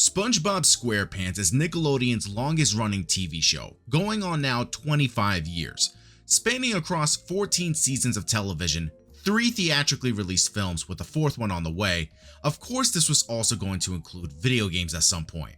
SpongeBob SquarePants is Nickelodeon's longest running TV show, going on now 25 years. Spanning across 14 seasons of television, 3 theatrically released films with a 4th one on the way, of course this was also going to include video games at some point.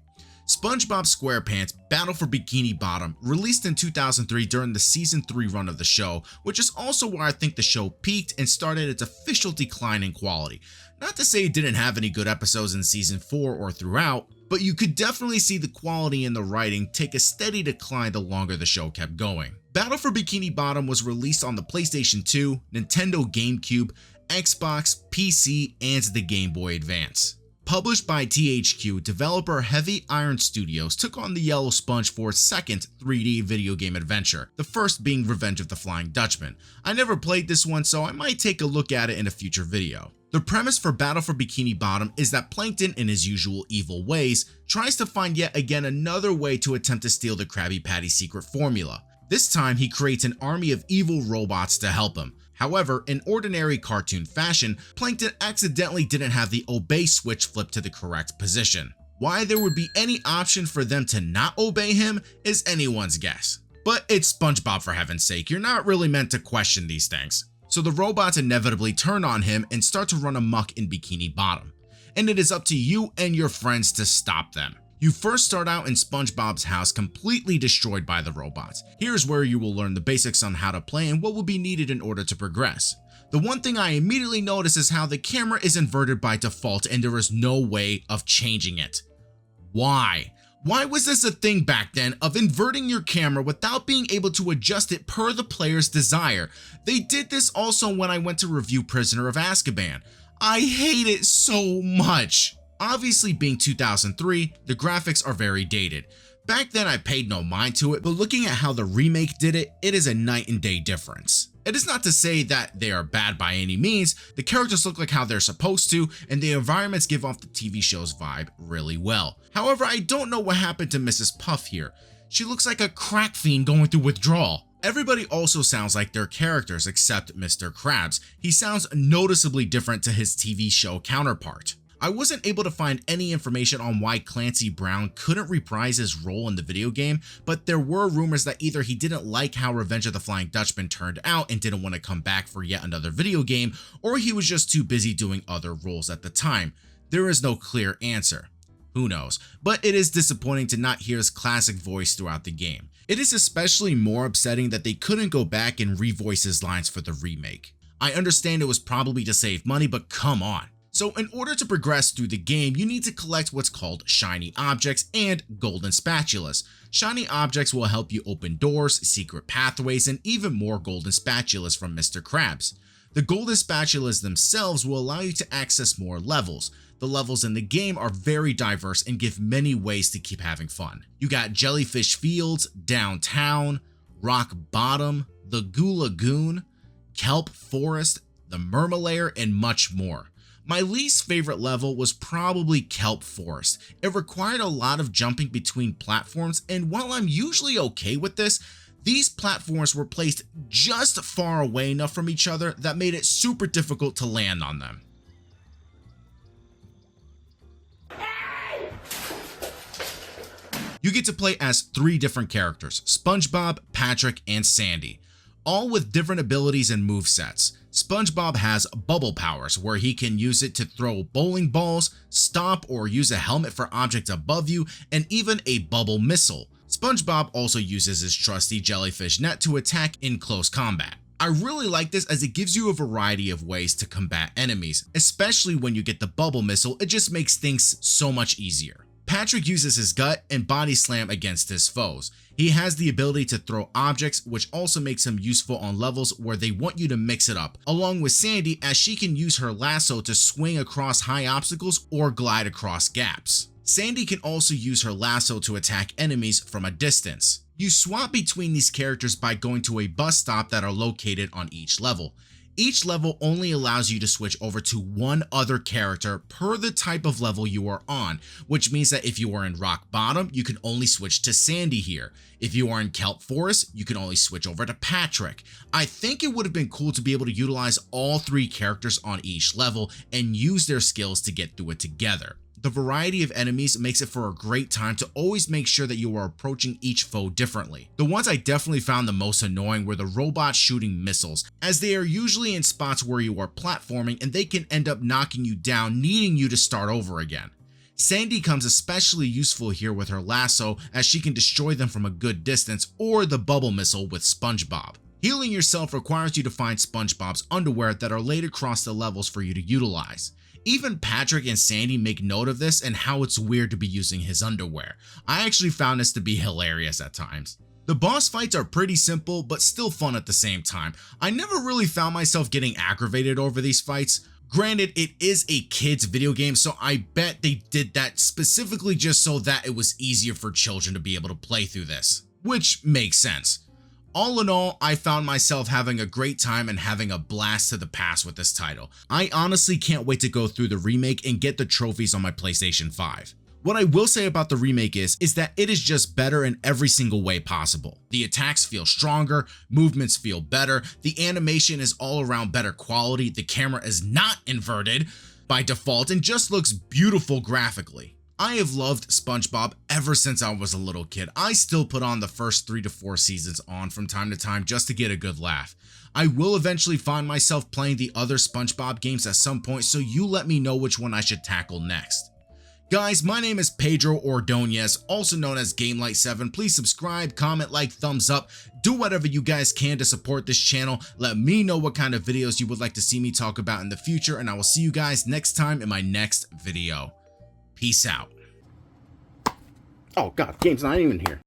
SpongeBob SquarePants Battle for Bikini Bottom released in 2003 during the season 3 run of the show, which is also where I think the show peaked and started its official decline in quality. Not to say it didn't have any good episodes in season 4 or throughout, but you could definitely see the quality in the writing take a steady decline the longer the show kept going. Battle for Bikini Bottom was released on the PlayStation 2, Nintendo GameCube, Xbox, PC, and the Game Boy Advance. Published by THQ, developer Heavy Iron Studios took on the Yellow Sponge for its second 3D video game adventure, the first being Revenge of the Flying Dutchman. I never played this one, so I might take a look at it in a future video. The premise for Battle for Bikini Bottom is that Plankton, in his usual evil ways, tries to find yet again another way to attempt to steal the Krabby Patty's secret formula. This time he creates an army of evil robots to help him. However, in ordinary cartoon fashion, Plankton accidentally didn't have the obey switch flipped to the correct position. Why there would be any option for them to not obey him is anyone's guess. But it's SpongeBob, for heaven's sake, you're not really meant to question these things. So the robots inevitably turn on him and start to run amok in Bikini Bottom. And it is up to you and your friends to stop them. You first start out in SpongeBob's house completely destroyed by the robots. Here's where you will learn the basics on how to play and what will be needed in order to progress. The one thing I immediately notice is how the camera is inverted by default and there is no way of changing it. Why? Why was this a thing back then of inverting your camera without being able to adjust it per the player's desire? They did this also when I went to review Prisoner of Azkaban. I hate it so much. Obviously, being 2003, the graphics are very dated. Back then I paid no mind to it, but looking at how the remake did it, it is a night and day difference. It is not to say that they are bad by any means, the characters look like how they're supposed to, and the environments give off the TV show's vibe really well. However, I don't know what happened to Mrs. Puff here. She looks like a crack fiend going through withdrawal. Everybody also sounds like their characters except Mr. Krabs. He sounds noticeably different to his TV show counterpart. I wasn't able to find any information on why Clancy Brown couldn't reprise his role in the video game, but there were rumors that either he didn't like how Revenge of the Flying Dutchman turned out and didn't want to come back for yet another video game, or he was just too busy doing other roles at the time. There is no clear answer. Who knows? But it is disappointing to not hear his classic voice throughout the game. It is especially more upsetting that they couldn't go back and revoice his lines for the remake. I understand it was probably to save money, but come on. So in order to progress through the game, you need to collect what's called shiny objects and golden spatulas. Shiny objects will help you open doors, secret pathways, and even more golden spatulas from Mr. Krabs. The golden spatulas themselves will allow you to access more levels. The levels in the game are very diverse and give many ways to keep having fun. You got Jellyfish Fields, Downtown, Rock Bottom, the Goo Lagoon, Kelp Forest, the Mermalair, and much more. My least favorite level was probably Kelp Forest. It required a lot of jumping between platforms, and while I'm usually okay with this, these platforms were placed just far away enough from each other that made it super difficult to land on them. You get to play as 3 different characters, SpongeBob, Patrick, and Sandy, all with different abilities and movesets. SpongeBob has bubble powers where he can use it to throw bowling balls, stomp, or use a helmet for objects above you, and even a bubble missile. SpongeBob also uses his trusty jellyfish net to attack in close combat. I really like this as it gives you a variety of ways to combat enemies, especially when you get the bubble missile. It just makes things so much easier. Patrick uses his gut and body slam against his foes. He has the ability to throw objects, which also makes him useful on levels where they want you to mix it up, along with Sandy, as she can use her lasso to swing across high obstacles or glide across gaps. Sandy can also use her lasso to attack enemies from a distance. You swap between these characters by going to a bus stop that are located on each level. Each level only allows you to switch over to one other character per the type of level you are on, which means that if you are in Rock Bottom, you can only switch to Sandy here. If you are in Kelp Forest, you can only switch over to Patrick. I think it would have been cool to be able to utilize all 3 characters on each level and use their skills to get through it together. The variety of enemies makes it for a great time to always make sure that you are approaching each foe differently. The ones I definitely found the most annoying were the robots shooting missiles, as they are usually in spots where you are platforming and they can end up knocking you down, needing you to start over again. Sandy comes especially useful here with her lasso, as she can destroy them from a good distance, or the bubble missile with SpongeBob. Healing yourself requires you to find SpongeBob's underwear that are laid across the levels for you to utilize. Even Patrick and Sandy make note of this and how it's weird to be using his underwear. I actually found this to be hilarious at times. The boss fights are pretty simple but still fun at the same time. I never really found myself getting aggravated over these fights. Granted, it is a kid's video game, so I bet they did that specifically just so that it was easier for children to be able to play through this, which makes sense. All in all, I found myself having a great time and having a blast to the past with this title. I honestly can't wait to go through the remake and get the trophies on my PlayStation 5. What I will say about the remake is that it is just better in every single way possible. The attacks feel stronger, movements feel better, the animation is all around better quality, the camera is not inverted by default and just looks beautiful graphically. I have loved SpongeBob ever since I was a little kid. I still put on the first 3 to 4 seasons on from time to time just to get a good laugh. I will eventually find myself playing the other SpongeBob games at some point, so you let me know which one I should tackle next. Guys, my name is Pedro Ordonez, also known as GameLight7. Please subscribe, comment, like, thumbs up, do whatever you guys can to support this channel. Let me know what kind of videos you would like to see me talk about in the future, and I will see you guys next time in my next video. Peace out. Oh god, game's not even here.